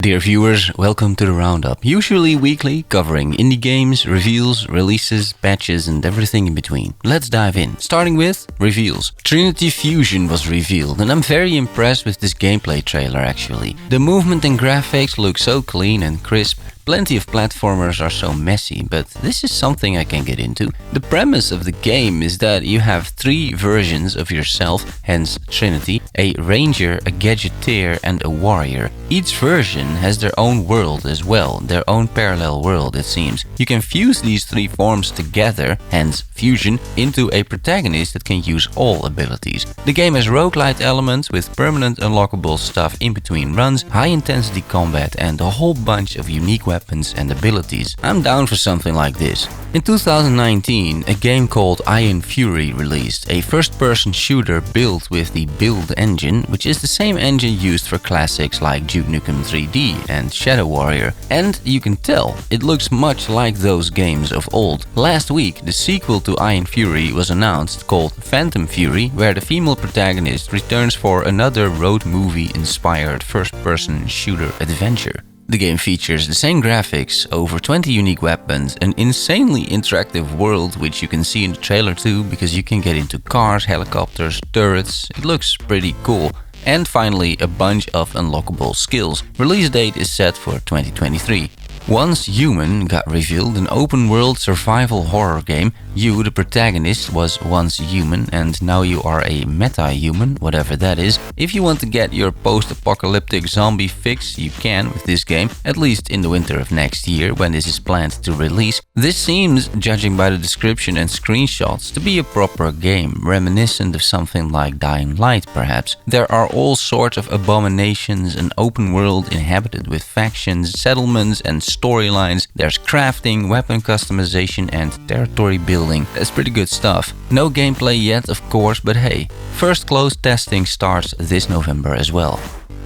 Dear viewers, welcome to the Roundup, usually weekly, covering indie games, reveals, releases, patches and everything in between. Let's dive in, starting with reveals. Trinity Fusion was revealed and I'm very impressed with this gameplay trailer actually. The movement and graphics look so clean and crisp. Plenty of platformers are so messy, but this is something I can get into. The premise of the game is that you have three versions of yourself, hence Trinity, a ranger, a gadgeteer and a warrior. Each version has their own world as well, their own parallel world it seems. You can fuse these three forms together, hence fusion, into a protagonist that can use all abilities. The game has roguelite elements with permanent unlockable stuff in between runs, high intensity combat and a whole bunch of unique weapons and abilities. I'm down for something like this. In 2019, a game called Iron Fury released, a first-person shooter built with the Build engine, which is the same engine used for classics like Duke Nukem 3D and Shadow Warrior. And you can tell, it looks much like those games of old. Last week, the sequel to Iron Fury was announced, called Phantom Fury, where the female protagonist returns for another road movie-inspired first-person shooter adventure. The game features the same graphics, over 20 unique weapons, an insanely interactive world which you can see in the trailer too because you can get into cars, helicopters, turrets, it looks pretty cool. And finally a bunch of unlockable skills. Release date is set for 2023. Once Human got revealed, an open-world survival horror game. You, the protagonist, was once human and now you are a meta-human, whatever that is. If you want to get your post-apocalyptic zombie fix, you can with this game, at least in the winter of next year when this is planned to release. This seems, judging by the description and screenshots, to be a proper game, reminiscent of something like Dying Light perhaps. There are all sorts of abominations, an open world inhabited with factions, settlements and storylines, there's crafting, weapon customization and territory building. That's pretty good stuff. No gameplay yet of course, but hey, first closed testing starts this November as well.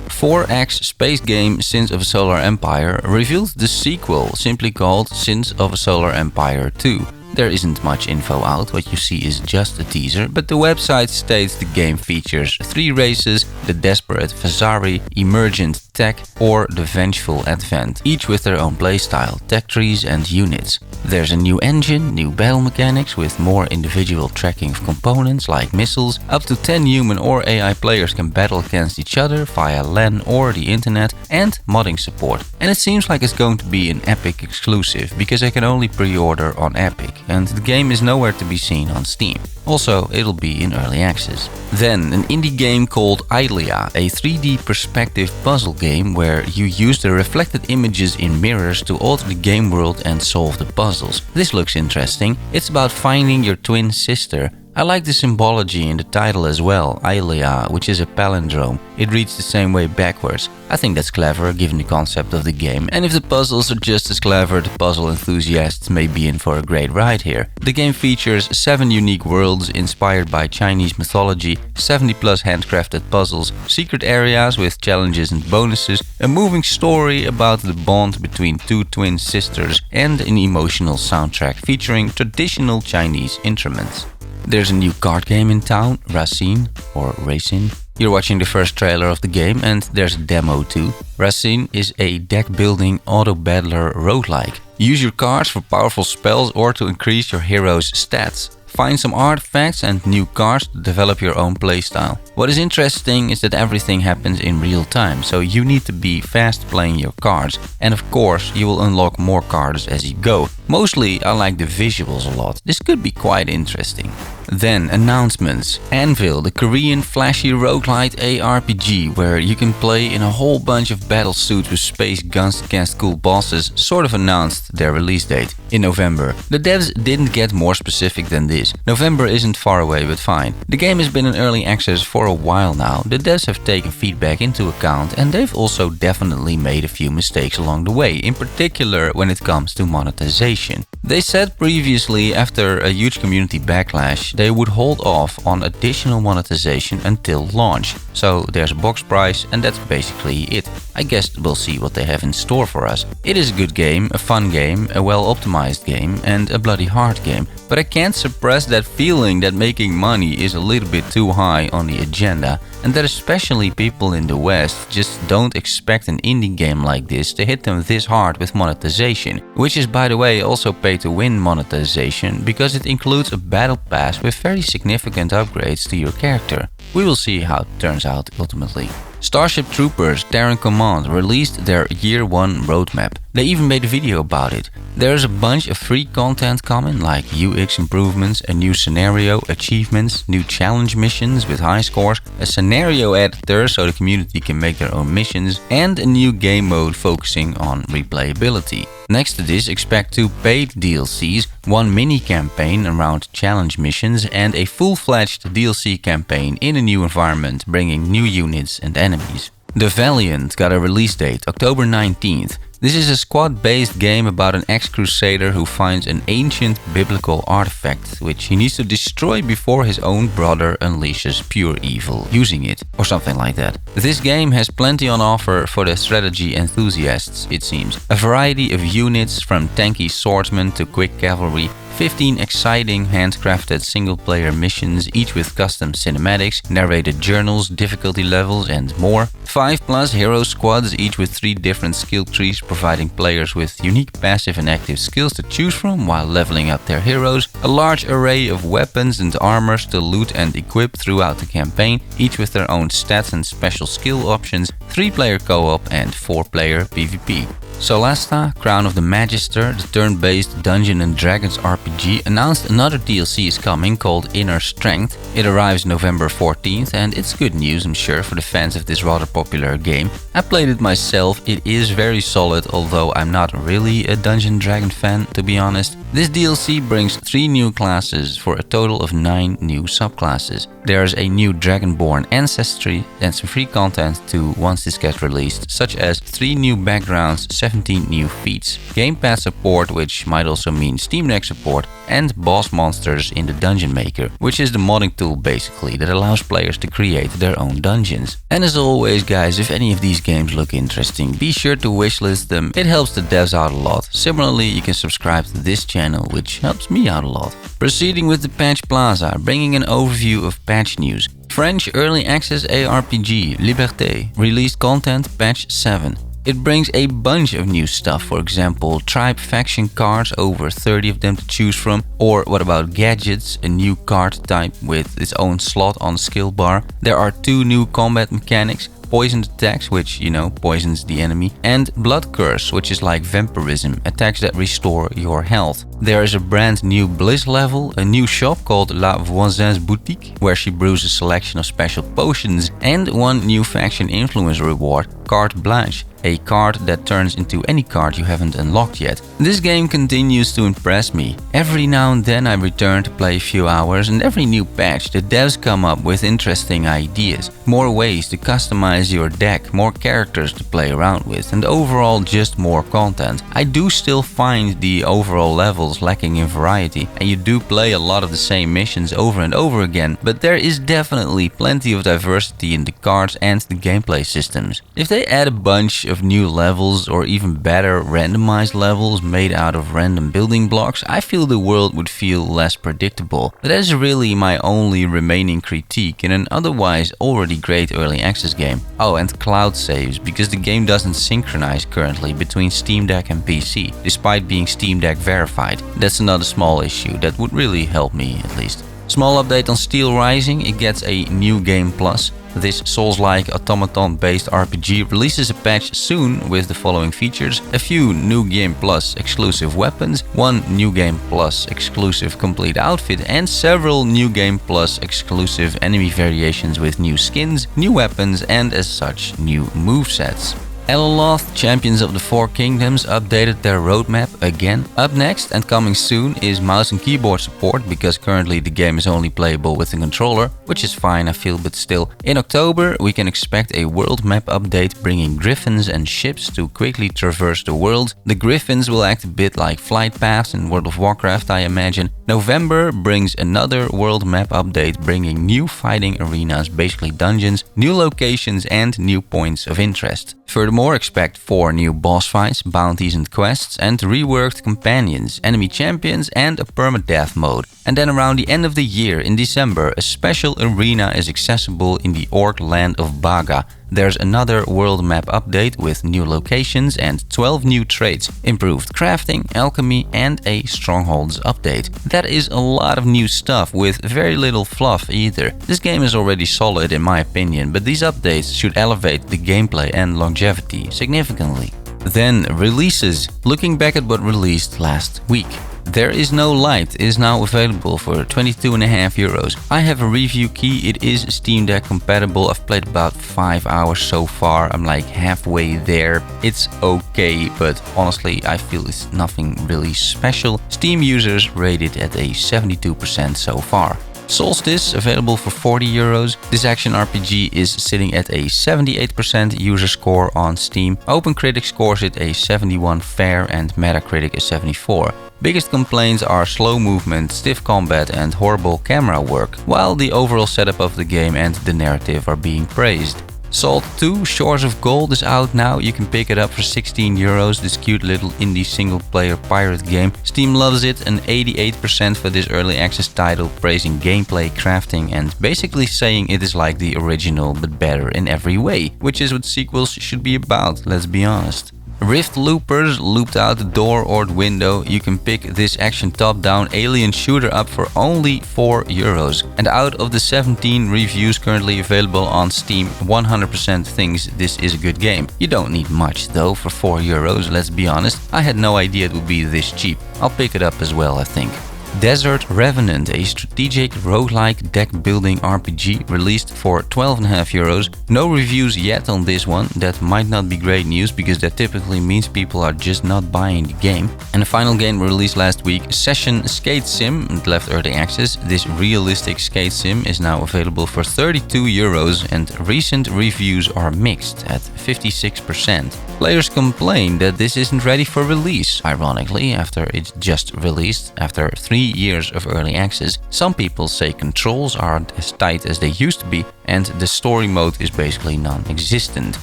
4X space game Sins of a Solar Empire revealed the sequel, simply called Sins of a Solar Empire 2. There isn't much info out, what you see is just a teaser, but the website states the game features 3 races, the Desperate Vasari, Emergent Tech or the Vengeful Advent, each with their own playstyle, tech trees and units. There's a new engine, new battle mechanics with more individual tracking of components like missiles, up to 10 human or AI players can battle against each other via LAN or the internet, and modding support. And it seems like it's going to be an Epic exclusive, because I can only pre-order on Epic, and the game is nowhere to be seen on Steam. Also, it'll be in early access. Then, an indie game called Ailia, a 3D perspective puzzle game where you use the reflected images in mirrors to alter the game world and solve the puzzles. This looks interesting. It's about finding your twin sister. I like the symbology in the title as well, Ailia, which is a palindrome. It reads the same way backwards. I think that's clever given the concept of the game, and if the puzzles are just as clever, the puzzle enthusiasts may be in for a great ride here. The game features 7 unique worlds inspired by Chinese mythology, 70 plus handcrafted puzzles, secret areas with challenges and bonuses, a moving story about the bond between 2 twin sisters, and an emotional soundtrack featuring traditional Chinese instruments. There's a new card game in town, Racine or Racine. You're watching the first trailer of the game and there's a demo too. Racine is a deck-building auto-battler roguelike. Use your cards for powerful spells or to increase your hero's stats. Find some artifacts and new cards to develop your own playstyle. What is interesting is that everything happens in real time, so you need to be fast playing your cards. And of course, you will unlock more cards as you go. Mostly, I like the visuals a lot. This could be quite interesting. Then, announcements. Anvil, the Korean flashy roguelite ARPG where you can play in a whole bunch of battle suits with space guns against cool bosses, sort of announced their release date in November. The devs didn't get more specific than this. November isn't far away, but fine. The game has been in early access for a while now. The devs have taken feedback into account and they've also definitely made a few mistakes along the way, in particular when it comes to monetization. They said previously, after a huge community backlash, they would hold off on additional monetization until launch. So there's a box price and that's basically it. I guess we'll see what they have in store for us. It is a good game, a fun game, a well-optimized game and a bloody hard game. But I can't suppress that feeling that making money is a little bit too high on the agenda, and that especially people in the West just don't expect an indie game like this to hit them this hard with monetization, which is by the way also pay-to-win monetization because it includes a battle pass with very significant upgrades to your character. We will see how it turns out ultimately. Starship Troopers Terran Command released their Year 1 roadmap. They even made a video about it. There's a bunch of free content coming like UX improvements, a new scenario, achievements, new challenge missions with high scores, a scenario editor so the community can make their own missions, and a new game mode focusing on replayability. Next to this, expect 2 paid DLCs, 1 mini-campaign around challenge missions and a full-fledged DLC campaign in a new environment, bringing new units and enemies. The Valiant got a release date, October 19th. This is a squad-based game about an ex-crusader who finds an ancient biblical artifact, which he needs to destroy before his own brother unleashes pure evil using it, or something like that. This game has plenty on offer for the strategy enthusiasts, it seems. A variety of units, from tanky swordsmen to quick cavalry, 15 exciting handcrafted single-player missions, each with custom cinematics, narrated journals, difficulty levels and more. 5+ hero squads, each with 3 different skill trees providing players with unique passive and active skills to choose from while leveling up their heroes. A large array of weapons and armors to loot and equip throughout the campaign, each with their own stats and special skill options. 3-player co-op and 4-player PvP. Solasta, Crown of the Magister, the turn-based Dungeons & Dragons RPG, announced another DLC is coming called Inner Strength. It arrives November 14th and it's good news, I'm sure, for the fans of this rather popular game. I played it myself, it is very solid, although I'm not really a Dungeon & Dragon fan, to be honest. This DLC brings 3 new classes for a total of 9 new subclasses. There's a new Dragonborn ancestry and some free content too once this gets released, such as 3 new backgrounds, 17 new feats, gamepad support, which might also mean Steam Deck support, and boss monsters in the Dungeon Maker, which is the modding tool basically that allows players to create their own dungeons. And as always guys, if any of these games look interesting, be sure to wishlist them, it helps the devs out a lot. Similarly, you can subscribe to this channel, which helps me out a lot. Proceeding with the patch Plaza, bringing an overview of patch news. French early access ARPG Liberté released content patch 7. It brings a bunch of new stuff, for example, tribe faction cards, over 30 of them to choose from, or what about gadgets, a new card type with its own slot on skill bar. There are 2 new combat mechanics, poisoned attacks, which, poisons the enemy, and blood curse, which is like vampirism, attacks that restore your health. There is a brand new bliss level, a new shop called La Voisin's Boutique, where she brews a selection of special potions, and 1 new faction influence reward, Carte Blanche, a card that turns into any card you haven't unlocked yet. This game continues to impress me. Every now and then I return to play a few hours, and every new patch the devs come up with interesting ideas, more ways to customize your deck, more characters to play around with, and overall just more content. I do still find the overall levels lacking in variety, and you do play a lot of the same missions over and over again, but there is definitely plenty of diversity in the cards and the gameplay systems. If they add a bunch of new levels, or even better randomized levels made out of random building blocks, I feel the world would feel less predictable. That is really my only remaining critique in an otherwise already great early access game. Oh, and cloud saves, because the game doesn't synchronize currently between Steam Deck and PC, despite being Steam Deck verified. That's another small issue that would really help me at least. Small update on Steelrising, it gets a new game plus. This Souls-like automaton-based RPG releases a patch soon with the following features: a few New Game Plus exclusive weapons, 1 New Game Plus exclusive complete outfit, and several New Game Plus exclusive enemy variations with new skins, new weapons, and as such, new movesets. Alaloth, Champions of the Four Kingdoms, updated their roadmap again. Up next and coming soon is mouse and keyboard support, because currently the game is only playable with a controller, which is fine I feel, but still. In October we can expect a world map update bringing griffins and ships to quickly traverse the world. The griffins will act a bit like flight paths in World of Warcraft I imagine, November brings another world map update, bringing new fighting arenas, basically dungeons, new locations and new points of interest. Furthermore, expect 4 new boss fights, bounties and quests, and reworked companions, enemy champions and a permadeath mode. And then around the end of the year, in December, a special arena is accessible in the orc land of Baga. There's another world map update with new locations and 12 new traits, improved crafting, alchemy and a strongholds update. That is a lot of new stuff with very little fluff either. This game is already solid in my opinion, but these updates should elevate the gameplay and longevity significantly. Then releases. Looking back at what released last week. There Is No Light is now available for 22.5 euros. I have a review key, it is Steam Deck compatible. I've played about 5 hours so far, I'm like halfway there. It's okay, but honestly I feel it's nothing really special. Steam users rate it at a 72% so far. Soulstice, available for 40 euros. This action RPG is sitting at a 78% user score on Steam. OpenCritic scores it a 71 fair and Metacritic a 74. Biggest complaints are slow movement, stiff combat and horrible camera work, while the overall setup of the game and the narrative are being praised. Salt 2 Shores of Gold is out now, you can pick it up for 16 euros, this cute little indie single-player pirate game. Steam loves it, an 88% for this early access title, praising gameplay, crafting and basically saying it is like the original but better in every way, which is what sequels should be about, let's be honest. Rift Loopers looped out the door or the window. You can pick this action top-down alien shooter up for only 4 euros. And out of the 17 reviews currently available on Steam, 100% thinks this is a good game. You don't need much though for 4 euros, let's be honest. I had no idea it would be this cheap. I'll pick it up as well, I think. Desert Revenant, a strategic roguelike deck building RPG released for 12.5 euros. No reviews yet on this one. That might not be great news because that typically means people are just not buying the game. And the final game released last week, Session Skate Sim, left early access. This realistic skate sim is now available for 32 euros and recent reviews are mixed at 56%. Players complain that this isn't ready for release, ironically, after it's just released after 3 years of early access. Some people say controls aren't as tight as they used to be and the story mode is basically non-existent.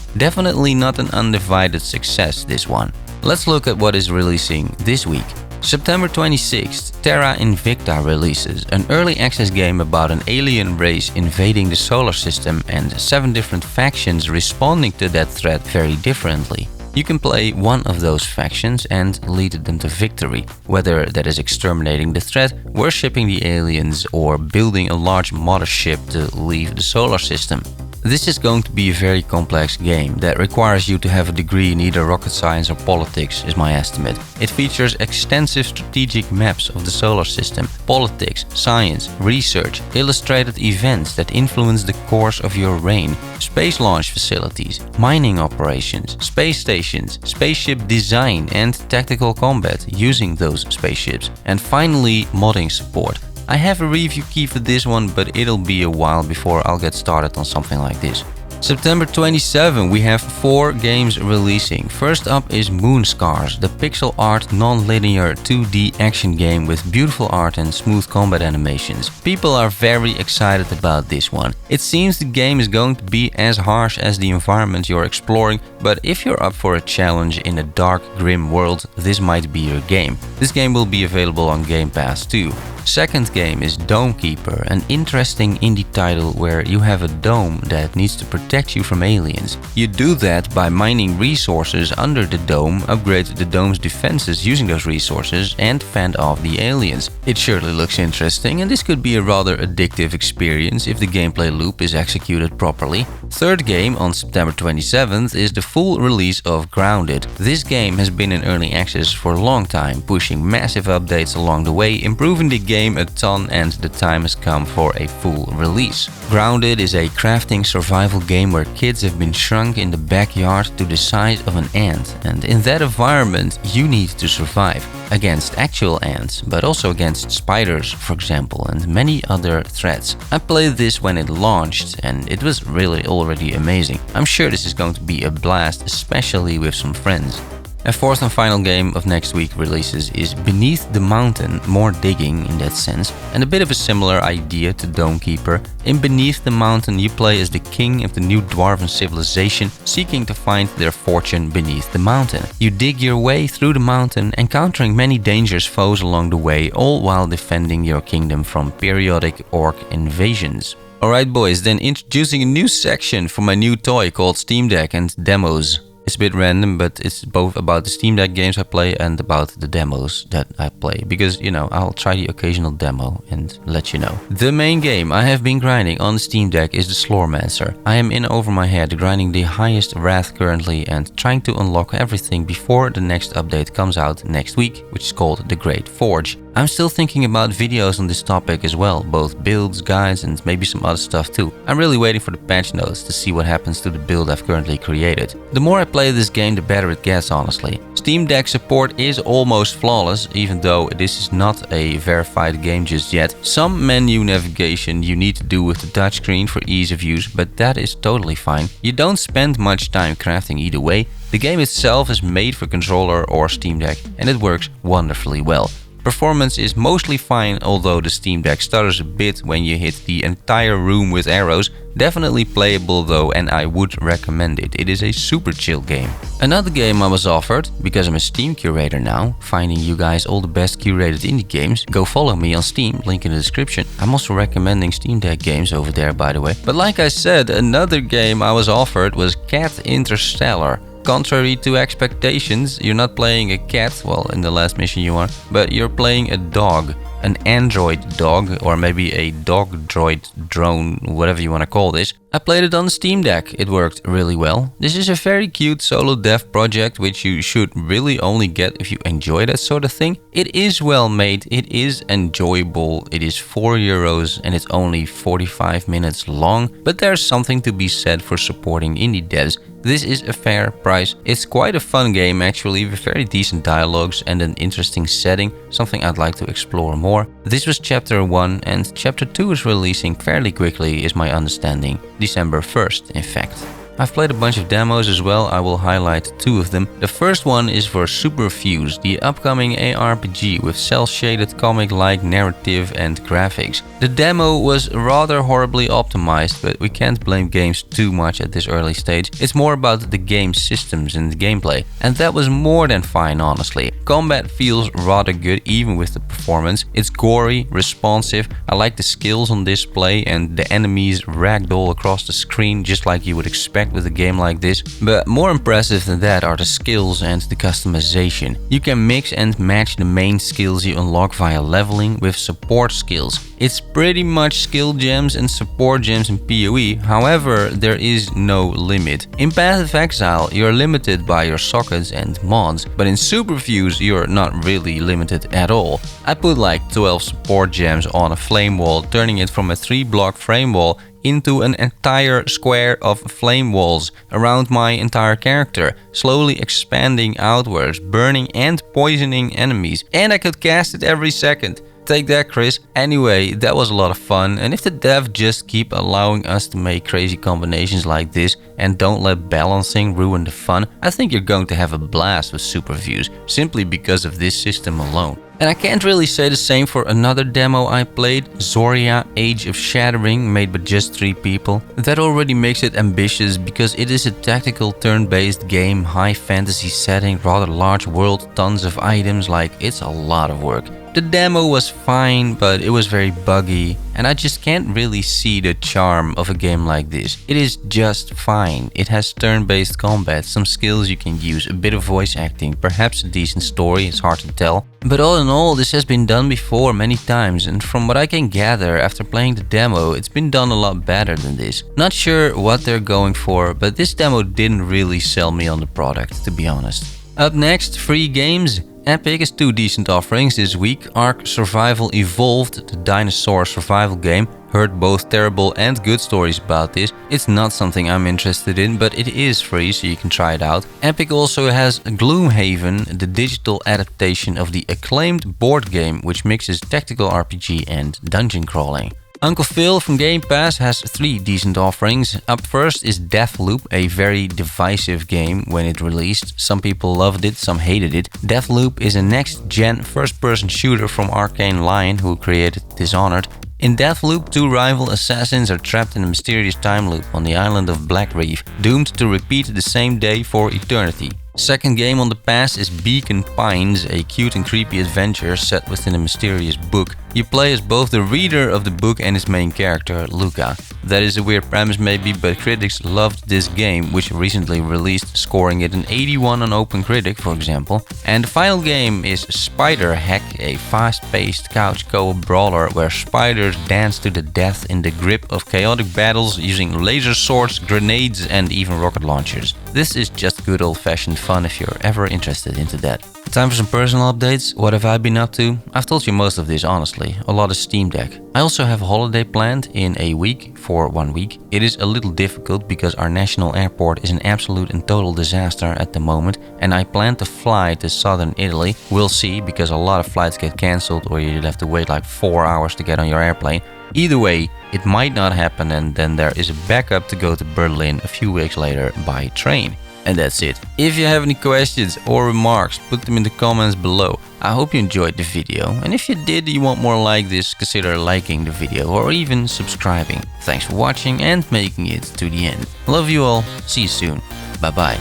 Definitely not an undivided success, this one. Let's look at what is releasing this week. September 26th, Terra Invicta releases, an early access game about an alien race invading the solar system and 7 different factions responding to that threat very differently. You can play one of those factions and lead them to victory, whether that is exterminating the threat, worshipping the aliens, or building a large mothership to leave the solar system. This is going to be a very complex game that requires you to have a degree in either rocket science or politics, is my estimate. It features extensive strategic maps of the solar system, politics, science, research, illustrated events that influence the course of your reign, space launch facilities, mining operations, space stations, spaceship design and tactical combat using those spaceships, and finally modding support. I have a review key for this one, but it'll be a while before I'll get started on something like this. September 27, we have 4 games releasing. First up is Moonscars, the pixel art non-linear 2D action game with beautiful art and smooth combat animations. People are very excited about this one. It seems the game is going to be as harsh as the environment you're exploring, but if you're up for a challenge in a dark, grim world, this might be your game. This game will be available on Game Pass too. Second game is Dome Keeper, an interesting indie title where you have a dome that needs to protect you from aliens. You do that by mining resources under the dome, upgrade the dome's defenses using those resources, and fend off the aliens. It surely looks interesting, and this could be a rather addictive experience if the gameplay loop is executed properly. Third game on September 27th is the full release of Grounded. This game has been in early access for a long time, pushing massive updates along the way, improving the game a ton, and the time has come for a full release. Grounded is a crafting survival game where kids have been shrunk in the backyard to the size of an ant, and in that environment you need to survive against actual ants, but also against spiders, for example, and many other threats. I played this when it launched and it was really already amazing. I'm sure this is going to be a blast, especially with some friends. A fourth and final game of next week releases is Beneath the Mountain, more digging in that sense, and a bit of a similar idea to Dawnkeeper. In Beneath the Mountain you play as the king of the new dwarven civilization, seeking to find their fortune beneath the mountain. You dig your way through the mountain, encountering many dangerous foes along the way, all while defending your kingdom from periodic orc invasions. Alright boys, then introducing a new section for my new toy called Steam Deck and Demos. It's a bit random, but it's both about the Steam Deck games I play and about the demos that I play. Because, you know, I'll try the occasional demo and let you know. The main game I have been grinding on the Steam Deck is the Slormancer. I am in over my head grinding the highest wrath currently and trying to unlock everything before the next update comes out next week, which is called The Great Forge. I'm still thinking about videos on this topic as well, both builds, guides and maybe some other stuff too. I'm really waiting for the patch notes to see what happens to the build I've currently created. The more I play this game, the better it gets, honestly. Steam Deck support is almost flawless, even though this is not a verified game just yet. Some menu navigation you need to do with the touchscreen for ease of use, but that is totally fine. You don't spend much time crafting either way. The game itself is made for controller or Steam Deck and it works wonderfully well. Performance is mostly fine, although the Steam Deck stutters a bit when you hit the entire room with arrows. Definitely playable though, and I would recommend it. It is a super chill game. Another game I was offered, because I'm a Steam curator now, finding you guys all the best curated indie games. Go follow me on Steam, link in the description. I'm also recommending Steam Deck games over there, by the way. But like I said, another game I was offered was Cat Interstellar. Contrary to expectations, you're not playing a cat, well, in the last mission you are, but you're playing a dog. An android dog, or maybe a dog droid drone, whatever you want to call this. I played it on the Steam Deck, it worked really well. This is a very cute solo dev project which you should really only get if you enjoy that sort of thing. It is well made, it is enjoyable, it is €4 and it's only 45 minutes long, but there's something to be said for supporting indie devs. This is a fair price. It's quite a fun game actually, with very decent dialogues and an interesting setting, something I'd like to explore more. This was chapter 1 and chapter 2 is releasing fairly quickly is my understanding. December 1st in fact. I've played a bunch of demos as well, I will highlight 2 of them. The first one is for Superfuse, the upcoming ARPG with cel-shaded comic-like narrative and graphics. The demo was rather horribly optimized, but we can't blame games too much at this early stage. It's more about the game systems and the gameplay, and that was more than fine honestly. Combat feels rather good even with the performance. It's gory, responsive, I like the skills on display and the enemies ragdoll across the screen just like you would expect with a game like this. But more impressive than that are the skills and the customization. You can mix and match the main skills you unlock via leveling with support skills. It's pretty much skill gems and support gems in PoE, however there is no limit. In Path of Exile you're limited by your sockets and mods, but in Superfuse you're not really limited at all. I put like 12 support gems on a flame wall, turning it from a 3-block frame wall into an entire square of flame walls around my entire character, slowly expanding outwards, burning and poisoning enemies, and I could cast it every second. Take that, Chris. Anyway, that was a lot of fun, and if the dev just keep allowing us to make crazy combinations like this and don't let balancing ruin the fun, I think you're going to have a blast with Superfuse, simply because of this system alone. And I can't really say the same for another demo I played, Zoria Age of Shattering, made by just 3 people. That already makes it ambitious because it is a tactical turn-based game, high fantasy setting, rather large world, tons of items, like it's a lot of work. The demo was fine, but it was very buggy, and I just can't really see the charm of a game like this. It is just fine. It has turn-based combat, some skills you can use, a bit of voice acting, perhaps a decent story, it's hard to tell. But all in all, this has been done before many times, and from what I can gather after playing the demo, it's been done a lot better than this. Not sure what they're going for, but this demo didn't really sell me on the product, to be honest. Up next, free games. Epic has 2 decent offerings this week. Ark Survival Evolved, the dinosaur survival game. Heard both terrible and good stories about this. It's not something I'm interested in, but it is free, so you can try it out. Epic also has Gloomhaven, the digital adaptation of the acclaimed board game, which mixes tactical RPG and dungeon crawling. Uncle Phil from Game Pass has 3 decent offerings. Up first is Deathloop, a very divisive game when it released. Some people loved it, some hated it. Deathloop is a next-gen first-person shooter from Arcane Lion, who created Dishonored. In Deathloop, 2 rival assassins are trapped in a mysterious time loop on the island of Black Reef, doomed to repeat the same day for eternity. Second game on the pass is Beacon Pines, a cute and creepy adventure set within a mysterious book. You play as both the reader of the book and its main character, Luca. That is a weird premise maybe, but critics loved this game, which recently released, scoring it an 81 on OpenCritic, for example. And the final game is Spider Hack, a fast-paced couch co-op brawler where spiders dance to the death in the grip of chaotic battles using laser swords, grenades and even rocket launchers. This is just good old-fashioned fun if you're ever interested into that. Time for some personal updates. What have I been up to? I've told you most of this honestly, a lot of Steam Deck. I also have a holiday planned in a week for 1 week. It is a little difficult because our national airport is an absolute and total disaster at the moment, and I plan to fly to southern Italy. We'll see, because a lot of flights get cancelled or you'll have to wait like 4 hours to get on your airplane. Either way, it might not happen, and then there is a backup to go to Berlin a few weeks later by train. And that's it. If you have any questions or remarks, put them in the comments below. I hope you enjoyed the video, and if you did, you want more like this, consider liking the video or even subscribing. Thanks for watching and making it to the end. Love you all, see you soon, bye bye.